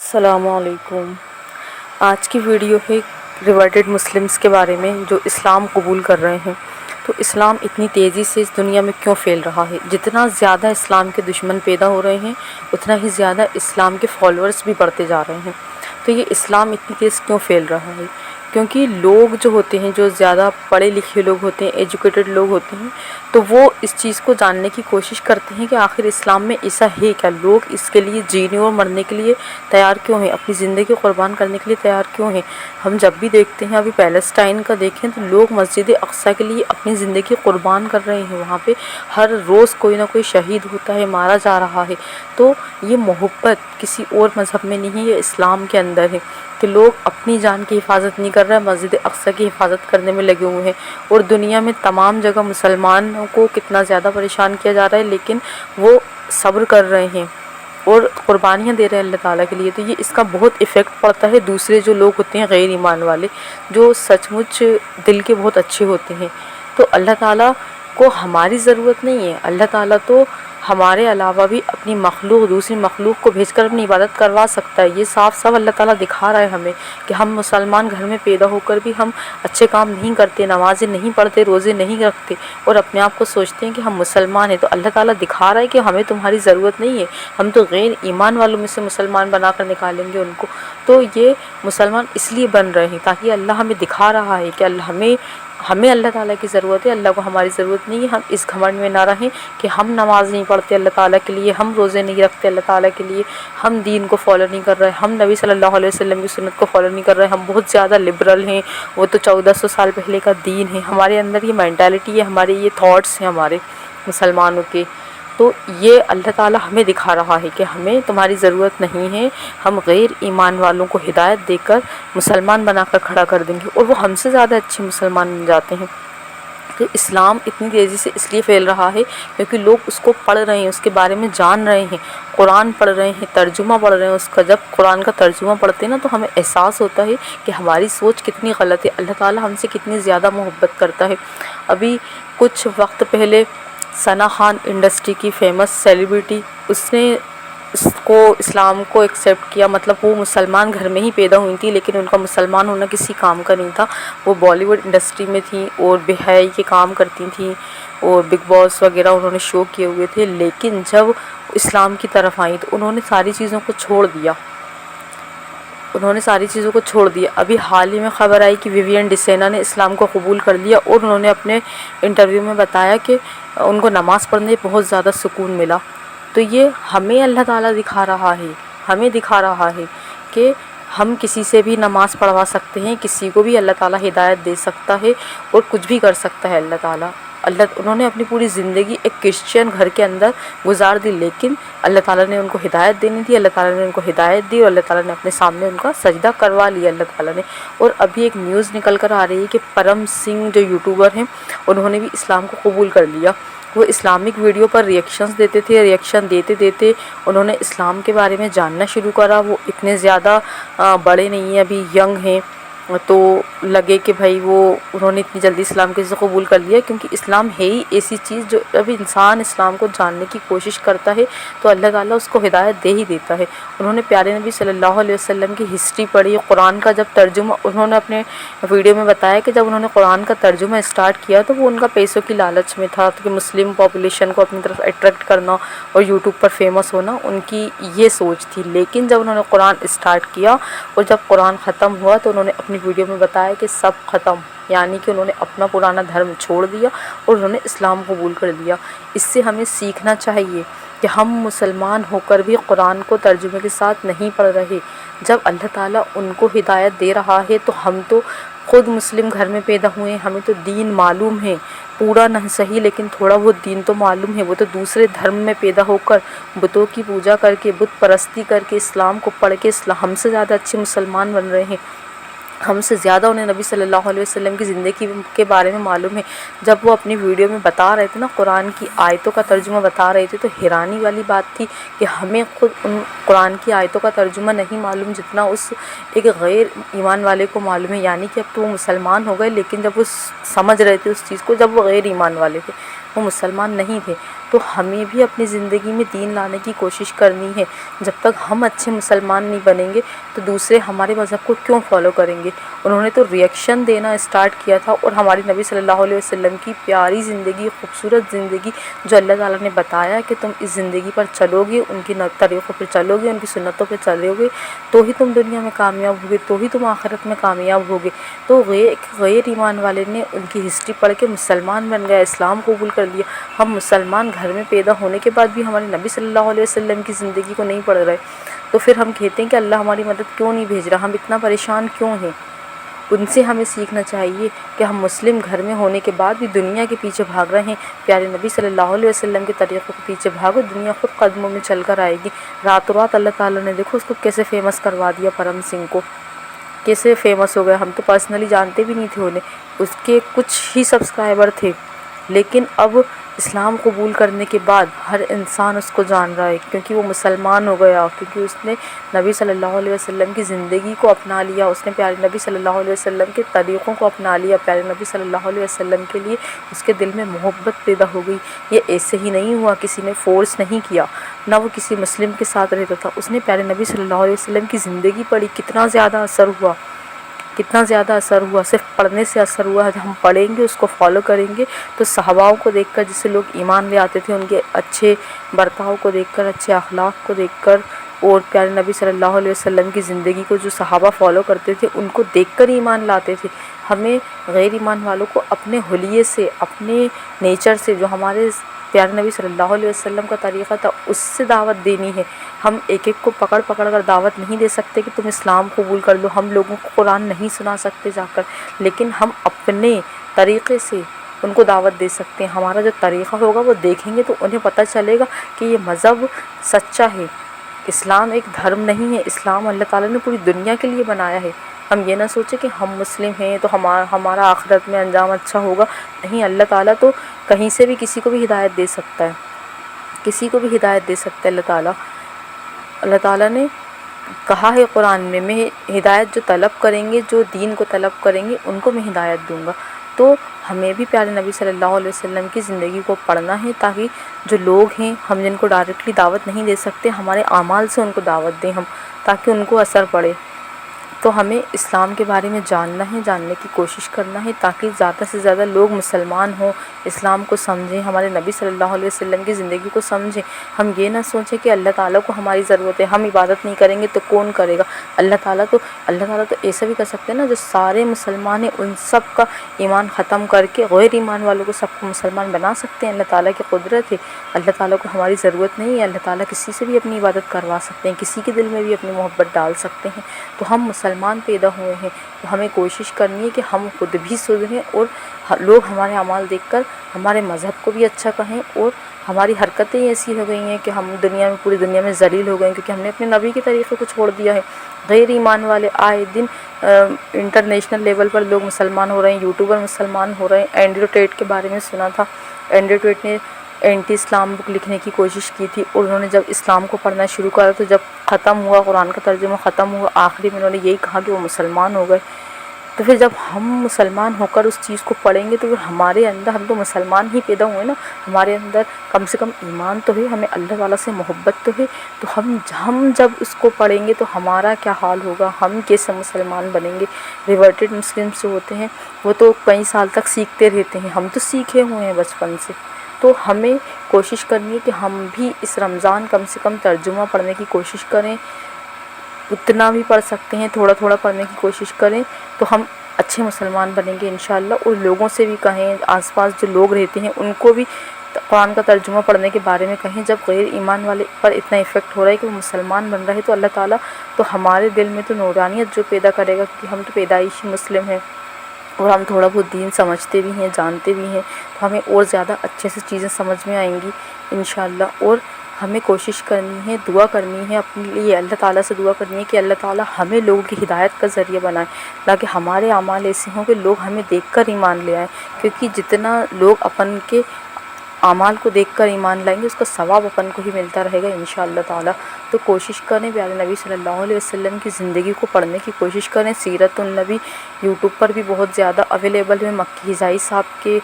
السلام علیکم۔ آج کی ویڈیو ہے ریورٹڈ مسلمز کے بارے میں جو اسلام قبول کر رہے ہیں۔ تو اسلام اتنی تیزی سے اس دنیا میں کیوں پھیل رہا ہے؟ جتنا زیادہ اسلام کے دشمن پیدا ہو رہے ہیں اتنا ہی زیادہ اسلام کے فالوورز بھی بڑھتے جا رہے ہیں۔ تو یہ اسلام اتنی تیز کیوں پھیل رہا ہے؟ کیونکہ لوگ جو ہوتے ہیں، جو زیادہ پڑھے لکھے لوگ ہوتے ہیں، ایجوکیٹڈ لوگ ہوتے ہیں، تو وہ اس چیز کو جاننے کی کوشش کرتے ہیں کہ آخر اسلام میں ایسا ہے کیا، لوگ اس کے لیے جینے اور مرنے کے لیے تیار کیوں ہیں، اپنی زندگی قربان کرنے کے لیے تیار کیوں ہیں۔ ہم جب بھی دیکھتے ہیں، ابھی پیلسٹائن کا دیکھیں تو لوگ مسجد اقصیٰ کے لیے اپنی زندگی قربان کر رہے ہیں۔ وہاں پہ ہر روز کوئی نہ کوئی شہید ہوتا ہے، مارا جا رہا ہے۔ تو یہ محبت کسی اور مذہب میں نہیں ہے، یہ اسلام کے اندر ہے کہ لوگ اپنی جان کی حفاظت نہیں کر رہے، مسجد اقصیٰ کی حفاظت کرنے میں لگے ہوئے ہیں۔ اور دنیا میں تمام جگہ مسلمانوں کو کتنا زیادہ پریشان کیا جا رہا ہے، لیکن وہ صبر کر رہے ہیں اور قربانیاں دے رہے ہیں اللہ تعالیٰ کے لیے۔ تو یہ اس کا بہت ایفیکٹ پڑتا ہے دوسرے جو لوگ ہوتے ہیں غیر ایمان والے، جو سچ مچ دل کے بہت اچھے ہوتے ہیں۔ تو اللہ تعالیٰ کو ہماری ضرورت نہیں ہے، اللہ تعالیٰ تو ہمارے علاوہ بھی اپنی مخلوق، دوسری مخلوق کو بھیج کر اپنی عبادت کروا سکتا ہے۔ یہ صاف صاف اللہ تعالیٰ دکھا رہا ہے ہمیں کہ ہم مسلمان گھر میں پیدا ہو کر بھی ہم اچھے کام نہیں کرتے، نمازیں نہیں پڑھتے، روزے نہیں رکھتے اور اپنے آپ کو سوچتے ہیں کہ ہم مسلمان ہیں۔ تو اللہ تعالیٰ دکھا رہا ہے کہ ہمیں تمہاری ضرورت نہیں ہے، ہم تو غیر ایمان والوں میں سے مسلمان بنا کر نکالیں گے ان کو۔ تو یہ مسلمان اس لیے بن رہے ہیں تاکہ اللہ ہمیں دکھا رہا ہے کہ ہمیں اللہ تعالیٰ کی ضرورت ہے، اللہ کو ہماری ضرورت نہیں ہے۔ ہم اس گھمنڈ میں نہ رہیں کہ ہم نماز نہیں پڑھتے اللہ تعالیٰ کے لیے، ہم روزے نہیں رکھتے اللہ تعالیٰ کے لیے، ہم دین کو فالو نہیں کر رہے، ہم نبی صلی اللہ علیہ وسلم کی سنت کو فالو نہیں کر رہے، ہم بہت زیادہ لبرل ہیں، وہ تو 1400 سال پہلے کا دین ہے، ہمارے اندر یہ مینٹالٹی ہے، ہمارے یہ تھاٹس ہیں ہمارے مسلمانوں کے۔ تو یہ اللہ تعالیٰ ہمیں دکھا رہا ہے کہ ہمیں تمہاری ضرورت نہیں ہے، ہم غیر ایمان والوں کو ہدایت دے کر مسلمان بنا کر کھڑا کر دیں گے اور وہ ہم سے زیادہ اچھے مسلمان بن جاتے ہیں۔ کہ اسلام اتنی تیزی سے اس لیے پھیل رہا ہے کیونکہ لوگ اس کو پڑھ رہے ہیں، اس کے بارے میں جان رہے ہیں، قرآن پڑھ رہے ہیں، ترجمہ پڑھ رہے ہیں اس کا۔ جب قرآن کا ترجمہ پڑھتے ہیں نا تو ہمیں احساس ہوتا ہے کہ ہماری سوچ کتنی غلط ہے، اللہ تعالیٰ ہم سے کتنی زیادہ محبت کرتا ہے۔ ابھی کچھ وقت پہلے ثنا خان انڈسٹری کی فیمس سیلیبریٹی، اس نے اسلام کو ایکسیپٹ کیا، مطلب وہ مسلمان گھر میں ہی پیدا ہوئی تھی لیکن ان کا مسلمان ہونا کسی کام کا نہیں تھا۔ وہ بالی ووڈ انڈسٹری میں تھیں اور بے حیائی کے کام کرتی تھیں اور بگ باس وغیرہ انہوں نے شو کیے ہوئے تھے، لیکن جب اسلام کی طرف آئیں تو انہوں نے ساری چیزوں کو چھوڑ دیا۔ ابھی حال ہی میں خبر آئی کہ ویوین ڈیسینا نے اسلام کو قبول کر لیا اور انہوں نے اپنے انٹرویو میں بتایا کہ ان کو نماز پڑھنے بہت زیادہ سکون ملا۔ تو یہ ہمیں اللہ تعالیٰ دکھا رہا ہے کہ ہم کسی سے بھی نماز پڑھوا سکتے ہیں، کسی کو بھی اللہ تعالیٰ ہدایت دے سکتا ہے اور کچھ بھی کر سکتا ہے اللہ تعالیٰ۔ انہوں نے اپنی پوری زندگی ایک کرسچین گھر کے اندر گزار دی، لیکن اللہ تعالیٰ نے ان کو ہدایت دینی تھی، اللہ تعالیٰ نے ان کو ہدایت دی اور اللہ تعالیٰ نے اپنے سامنے ان کا سجدہ کروا لیا اللہ تعالیٰ نے۔ اور ابھی ایک نیوز نکل کر آ رہی ہے کہ پرم سنگھ جو یوٹیوبر ہیں انہوں نے بھی اسلام کو قبول کر لیا۔ وہ اسلامک ویڈیو پر ریئیکشنز دیتے تھے، ریئیکشن دیتے انہوں نے اسلام کے بارے میں جاننا شروع کرا۔ وہ اتنے زیادہ بڑے نہیں ہیں، ابھی ینگ ہیں، تو لگے کہ بھائی انہوں نے اتنی جلدی اسلام کیسے قبول کر لیا، کیونکہ اسلام ہے ہی ایسی چیز جو اب انسان اسلام کو جاننے کی کوشش کرتا ہے تو اللہ تعالیٰ اس کو ہدایت دے ہی دیتا ہے۔ انہوں نے پیارے نبی صلی اللہ علیہ وسلم کی ہسٹری پڑھی، قرآن کا جب ترجمہ انہوں نے اپنے ویڈیو میں بتایا کہ جب انہوں نے قرآن کا ترجمہ اسٹارٹ کیا تو وہ ان کا پیسوں کی لالچ میں تھا کہ مسلم پاپولیشن کو اپنی طرف اٹریکٹ کرنا اور یوٹیوب پر فیمس ہونا، ان کی یہ سوچ تھی۔ لیکن جب انہوں نے قرآن اسٹارٹ کیا اور جب قرآن ختم ہوا تو انہوں نے اپنی ویڈیو میں بتایا کہ سب ختم، یعنی کہ انہوں نے اپنا پرانا دھرم چھوڑ دیا اور انہوں نے اسلام قبول کر لیا۔ اس سے ہمیں سیکھنا چاہیے کہ ہم مسلمان ہو کر بھی قرآن کو ترجمے کے ساتھ نہیں پڑھ رہے۔ جب اللہ تعالیٰ ان کو ہدایت دے رہا ہے تو ہم تو خود مسلم گھر میں پیدا ہوئے ہیں، ہمیں تو دین معلوم ہے، پورا نہیں صحیح لیکن تھوڑا بہت دین تو معلوم ہے۔ وہ تو دوسرے دھرم میں پیدا ہو کر بتوں کی پوجا کر کے، بت پرستی کر کے، اسلام کو پڑھ کے ہم سے زیادہ اچھے مسلمان بن رہے ہیں، ہم سے زیادہ انہیں نبی صلی اللہ علیہ وسلم کی زندگی کے بارے میں معلوم ہے۔ جب وہ اپنی ویڈیو میں بتا رہے تھے نا، قرآن کی آیتوں کا ترجمہ بتا رہے تھے، تو حیرانی والی بات تھی کہ ہمیں خود ان قرآن کی آیتوں کا ترجمہ نہیں معلوم جتنا اس ایک غیر ایمان والے کو معلوم ہے۔ یعنی کہ اب تو وہ مسلمان ہو گئے، لیکن جب وہ سمجھ رہے تھے اس چیز کو، جب وہ غیر ایمان والے تھے، وہ مسلمان نہیں تھے، تو ہمیں بھی اپنی زندگی میں دین لانے کی کوشش کرنی ہے۔ جب تک ہم اچھے مسلمان نہیں بنیں گے تو دوسرے ہمارے مذہب کو کیوں فالو کریں گے؟ انہوں نے تو ریئیکشن دینا اسٹارٹ کیا تھا، اور ہمارے نبی صلی اللہ علیہ وسلم کی پیاری زندگی، خوبصورت زندگی جو اللہ تعالیٰ نے بتایا کہ تم اس زندگی پر چلو گے، ان کی طریقوں پہ چلو گے، ان کی سنتوں پہ چلو گے، تو ہی تم دنیا میں کامیاب ہوگے، تو ہی تم آخرت میں کامیاب ہوگے۔ تو غیر ایمان والے نے ان کی ہسٹری پڑھ کے مسلمان بن گیا، اسلام قبول کر لیا۔ ہم مسلمان گھر میں پیدا ہونے کے بعد بھی ہمارے نبی صلی اللہ علیہ وسلم کی زندگی کو نہیں پڑھ رہے، تو پھر ہم کہتے ہیں کہ اللہ ہماری مدد کیوں نہیں بھیج رہا، ہم اتنا پریشان کیوں ہیں؟ ان سے ہمیں سیکھنا چاہیے کہ ہم مسلم گھر میں ہونے کے بعد بھی دنیا کے پیچھے بھاگ رہے ہیں۔ پیارے نبی صلی اللہ علیہ وسلم کے طریقوں کے پیچھے بھاگو، دنیا خود قدموں میں چل کر آئے گی۔ راتوں رات اللہ تعالیٰ نے دیکھو اس کو کیسے فیمس کروا دیا، پرم سنگھ کو کیسے فیمس ہو گیا۔ ہم تو پرسنلی جانتے بھی نہیں تھے انہیں، اس کے کچھ ہی سبسکرائبر تھے، لیکن اب اسلام قبول کرنے کے بعد ہر انسان اس کو جان رہا ہے، کیونکہ وہ مسلمان ہو گیا، کیونکہ اس نے نبی صلی اللہ علیہ وسلم کی زندگی کو اپنا لیا، اس نے پیارے نبی صلی اللہ علیہ وسلم کے طریقوں کو اپنا لیا، پیارے نبی صلی اللہ علیہ وسلم کے لیے اس کے دل میں محبت پیدا ہو گئی۔ یہ ایسے ہی نہیں ہوا، کسی نے فورس نہیں کیا، نہ وہ کسی مسلم کے ساتھ رہتا تھا، اس نے پیارے نبی صلی اللہ علیہ وسلم کی زندگی پڑھی، کتنا زیادہ اثر ہوا، کتنا زیادہ اثر ہوا۔ صرف پڑھنے سے اثر ہوا، ہم پڑھیں گے، اس کو فالو کریں گے تو صحاباؤں کو دیکھ کر، جسے لوگ ایمان لے آتے تھے، ان کے اچھے برتاؤ کو دیکھ کر، اچھے اخلاق کو دیکھ کر، اور پیارے نبی صلی اللہ علیہ وسلم کی زندگی کو جو صحابہ فالو کرتے تھے ان کو دیکھ کر ایمان لاتے تھے۔ ہمیں غیر ایمان والوں کو اپنے حلیے سے، اپنے نیچر سے، جو ہمارے پیارے نبی صلی اللہ علیہ وسلم کا طریقہ تھا، اس سے دعوت دینی ہے۔ ہم ایک ایک کو پکڑ پکڑ کر دعوت نہیں دے سکتے کہ تم اسلام قبول کر لو، ہم لوگوں کو قرآن نہیں سنا سکتے جا کر، لیکن ہم اپنے طریقے سے ان کو دعوت دے سکتے ہیں۔ ہمارا جو طریقہ ہوگا وہ دیکھیں گے تو انہیں پتہ چلے گا کہ یہ مذہب سچا ہے، اسلام ایک دھرم نہیں ہے، اسلام اللہ تعالیٰ نے پوری دنیا کے لیے بنایا ہے۔ ہم یہ نہ سوچیں کہ ہم مسلم ہیں تو ہمارا آخرت میں انجام اچھا ہوگا، نہیں، اللہ تعالیٰ تو کہیں سے بھی کسی کو بھی ہدایت دے سکتا ہے، کسی کو بھی ہدایت دے سکتا ہے اللہ تعالیٰ نے کہا ہے قرآن میں ہدایت جو طلب کریں گے، جو دین کو طلب کریں گے، ان کو میں ہدایت دوں گا۔ تو ہمیں بھی پیارے نبی صلی اللہ علیہ وسلم کی زندگی کو پڑھنا ہے، تاکہ جو لوگ ہیں، ہم جن کو ڈائریکٹلی دعوت نہیں دے سکتے، ہمارے اعمال سے ان کو دعوت دیں ہم، تاکہ ان کو اثر پڑے۔ تو ہمیں اسلام کے بارے میں جاننا ہے، جاننے کی کوشش کرنا ہے، تاکہ زیادہ سے زیادہ لوگ مسلمان ہوں، اسلام کو سمجھیں، ہمارے نبی صلی اللہ علیہ وسلم کی زندگی کو سمجھیں۔ ہم یہ نہ سوچیں کہ اللہ تعالیٰ کو ہماری ضرورت ہے، ہم عبادت نہیں کریں گے تو کون کرے گا؟ اللہ تعالیٰ تو ایسا بھی کر سکتے ہیں نا، جو سارے مسلمان ہیں ان سب کا ایمان ختم کر کے غیر ایمان والوں کو سب کو مسلمان بنا سکتے ہیں۔ اللہ تعالیٰ کی قدرت ہے، اللہ تعالیٰ کو ہماری ضرورت نہیں ہے، اللہ تعالیٰ کسی سے بھی اپنی عبادت کروا سکتے ہیں، کسی کے دل میں بھی اپنی محبت ڈال سکتے ہیں۔ تو ہم مسلمان پیدا ہوئے ہیں تو ہمیں کوشش کرنی ہے کہ ہم خود بھی سدھریں، اور لوگ ہمارے اعمال دیکھ کر ہمارے مذہب کو بھی اچھا کہیں، اور ہماری حرکتیں ایسی ہو گئی ہیں کہ ہم پوری دنیا میں ذلیل ہو گئے ہیں، کیونکہ ہم نے اپنے نبی کے طریقے کو چھوڑ دیا ہے۔ غیر ایمان والے آئے دن انٹرنیشنل لیول پر لوگ مسلمان ہو رہے ہیں، یوٹیوبر مسلمان ہو رہے ہیں۔ اینڈریو ٹیٹ کے بارے میں سنا تھا، اینڈریو ٹیٹ نے اینٹی اسلام بک لکھنے کی کوشش کی تھی، اور انہوں نے جب اسلام کو پڑھنا شروع کرا تو جب ختم ہوا، قرآن کا ترجمہ ختم ہوا، آخری میں انہوں نے یہی کہا کہ وہ مسلمان ہو گئے۔ تو پھر جب ہم مسلمان ہو کر اس چیز کو پڑھیں گے تو پھر ہمارے اندر، ہم تو مسلمان ہی پیدا ہوئے نا، ہمارے اندر کم سے کم ایمان تو ہے، ہمیں اللہ تعالیٰ سے محبت تو ہے، تو ہم جب اس کو پڑھیں گے تو ہمارا کیا حال ہوگا، ہم کیسے مسلمان بنیں گے؟ ریورٹڈ مسلمس جو ہوتے ہیں وہ تو کئی سال تک سیکھتے رہتے ہیں، ہم تو سیکھے ہوئے ہیں بچپن سے۔ تو ہمیں کوشش کرنی ہے کہ ہم بھی اس رمضان کم سے کم ترجمہ پڑھنے کی کوشش کریں، اتنا بھی پڑھ سکتے ہیں، تھوڑا تھوڑا پڑھنے کی کوشش کریں، تو ہم اچھے مسلمان بنیں گے انشاءاللہ۔ اور لوگوں سے بھی کہیں، آس پاس جو لوگ رہتے ہیں ان کو بھی قرآن کا ترجمہ پڑھنے کے بارے میں کہیں۔ جب غیر ایمان والے پر اتنا افیکٹ ہو رہا ہے کہ وہ مسلمان بن رہا ہے، تو اللہ تعالیٰ تو ہمارے دل میں تو نورانیت جو پیدا کرے گا، کیونکہ ہم تو پیدائشی مسلم ہیں، اور ہم تھوڑا بہت دین سمجھتے بھی ہیں، جانتے بھی ہیں، تو ہمیں اور زیادہ اچھے سے چیزیں سمجھ میں آئیں گی انشاءاللہ۔ اور ہمیں کوشش کرنی ہے، دعا کرنی ہے اپنے لیے، اللہ تعالیٰ سے دعا کرنی ہے کہ اللہ تعالیٰ ہمیں لوگوں کی ہدایت کا ذریعہ بنائے، تاکہ ہمارے اعمال ایسے ہوں کہ لوگ ہمیں دیکھ کر ایمان لے آئیں۔ کیونکہ جتنا لوگ اعمال کو دیکھ کر ایمان لائیں گے اس کا ثواب اپن کو ہی ملتا رہے گا انشاءاللہ تعالیٰ۔ تو کوشش کریں پیارے نبی صلی اللہ علیہ وسلم کی زندگی کو پڑھنے کی کوشش کریں۔ سیرت النبی یوٹیوب پر بھی بہت زیادہ اویلیبل ہے، مکی حزائی صاحب کے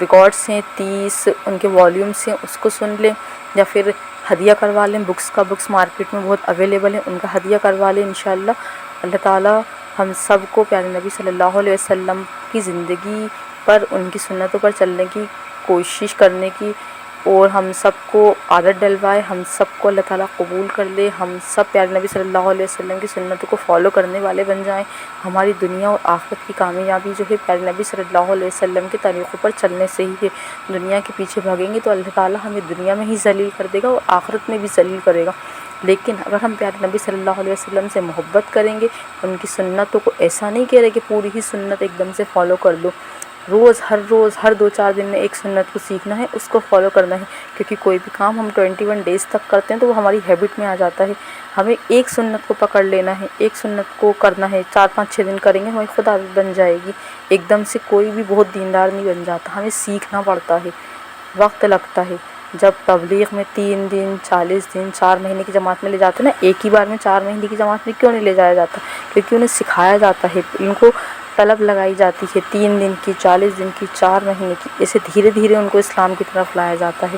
ریکارڈس ہیں 30، ان کے والیومس ہیں، اس کو سن لیں یا پھر ہدیہ کروا لیں۔ بکس مارکیٹ میں بہت اویلیبل ہیں، ان کا ہدیہ کروا لیں انشاءاللہ۔ اللہ تعالیٰ ہم سب کو پیارے نبی صلی اللہ علیہ وسلم کی زندگی پر، ان کی سنتوں پر چلنے کی کوشش کرنے کی، اور ہم سب کو عادت ڈلوائے، ہم سب کو اللہ تعالیٰ قبول کر لے، ہم سب پیارے نبی صلی اللہ علیہ وسلم کی سنتوں کو فالو کرنے والے بن جائیں۔ ہماری دنیا اور آخرت کی کامیابی جو ہے پیارے نبی صلی اللہ علیہ وسلم کے طریقوں پر چلنے سے ہی ہے۔ دنیا کے پیچھے بھاگیں گے تو اللہ تعالیٰ ہمیں دنیا میں ہی ذلیل کر دے گا اور آخرت میں بھی ذلیل کرے گا، لیکن اگر ہم پیارے نبی صلی اللہ علیہ وسلم سے محبت کریں گے، ان کی سنتوں کو، ایسا نہیں کہہ رہے کہ پوری ہی سنت ایک دم سے فالو کر لو، روز ہر 2-4 دن میں ایک سنت کو سیکھنا ہے، اس کو فالو کرنا ہے، کیونکہ کوئی بھی کام ہم 21 ڈیز تک کرتے ہیں تو وہ ہماری ہیبٹ میں آ جاتا ہے۔ ہمیں ایک سنت کو پکڑ لینا ہے، ایک سنت کو کرنا ہے، 4-5-6 دن کریں گے ہماری خود عادت بن جائے گی۔ ایک دم سے کوئی بھی بہت دیندار نہیں بن جاتا، ہمیں سیکھنا پڑتا ہے، وقت لگتا ہے۔ جب تبلیغ میں 3 دن 40 دن 4 مہینے کی جماعت میں لے جاتے ہیں نا، ایک ہی بار میں 4 مہینے کی جماعت میں کیوں نہیں لے جایا جاتا؟ کیونکہ انہیں سکھایا جاتا ہے، ان کو طلب لگائی جاتی ہے 3 دن کی، 40 دن کی، 4 مہینے کی، ایسے دھیرے دھیرے ان کو اسلام کی طرف لایا جاتا ہے۔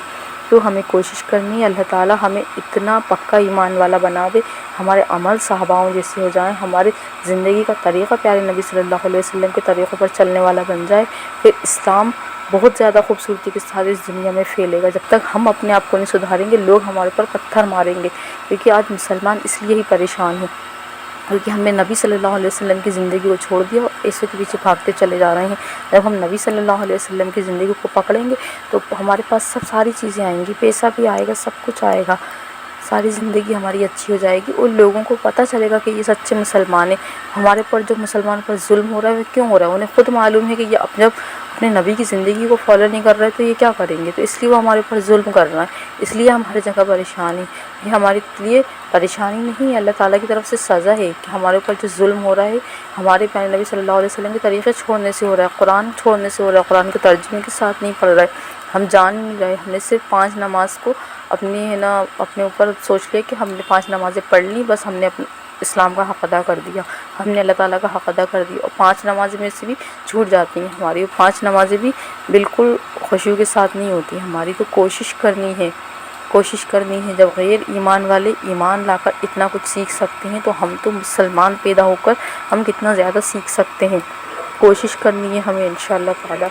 تو ہمیں کوشش کرنی ہے اللہ تعالیٰ ہمیں اتنا پکا ایمان والا بنا دے، ہمارے عمل صحاباؤں جیسے ہو جائیں، ہمارے زندگی کا طریقہ پیارے نبی صلی اللہ علیہ وسلم کے طریقوں پر چلنے والا بن جائے، پھر اسلام بہت زیادہ خوبصورتی کے ساتھ اس دنیا میں پھیلے گا۔ جب تک ہم اپنے آپ کو نہیں سدھاریں گے، لوگ ہمارے پر پتھر ماریں گے، کیونکہ آج مسلمان اس لیے ہی پریشان ہیں کیونکہ ہم نے نبی صلی اللہ علیہ وسلم کی زندگی کو چھوڑ دیا اور ایسے کے پیچھے بھاگتے چلے جا رہے ہیں۔ جب ہم نبی صلی اللہ علیہ وسلم کی زندگی کو پکڑیں گے تو ہمارے پاس ساری چیزیں آئیں گی، پیسہ بھی آئے گا، سب کچھ آئے گا، ساری زندگی ہماری اچھی ہو جائے گی، اور لوگوں کو پتہ چلے گا کہ یہ سچے مسلمان ہیں۔ ہمارے پر جو مسلمان پر ظلم ہو رہا ہے وہ کیوں ہو رہا ہے؟ انہیں خود معلوم ہے کہ یہ جب اپنے نبی کی زندگی کو فالو نہیں کر رہے تو یہ کیا کریں گے، تو اس لیے وہ ہمارے پر ظلم کر رہا ہے، اس لیے ہم ہر جگہ پریشان ہیں۔ یہ ہمارے لیے پریشانی نہیں ہے، اللہ تعالیٰ کی طرف سے سزا ہے کہ ہمارے اوپر جو ظلم ہو رہا ہے ہمارے پیارے نبی صلی اللہ علیہ وسلم کے طریقے چھوڑنے سے ہو رہا ہے، قرآن چھوڑنے سے ہو رہا ہے، قرآن کے ترجمے کے ساتھ نہیں پڑھ رہا ہے، ہم جان نہیں رہے۔ ہم نے صرف 5 نماز کو اپنے اوپر سوچ لیا کہ ہم نے 5 نمازیں پڑھ لی، بس ہم نے اپنے اسلام کا حق ادا کر دیا، ہم نے اللہ تعالیٰ کا حق ادا کر دیا، اور 5 نمازیں میں سے بھی چھوٹ جاتی ہیں ہماری، اور 5 نمازیں بھی بالکل خشوع کے ساتھ نہیں ہوتی ہماری۔ تو کوشش کرنی ہے جب غیر ایمان والے ایمان لا کر اتنا کچھ سیکھ سکتے ہیں تو ہم تو مسلمان پیدا ہو کر ہم کتنا زیادہ سیکھ سکتے ہیں۔ کوشش کرنی ہے ہمیں انشاءاللہ تعالیٰ۔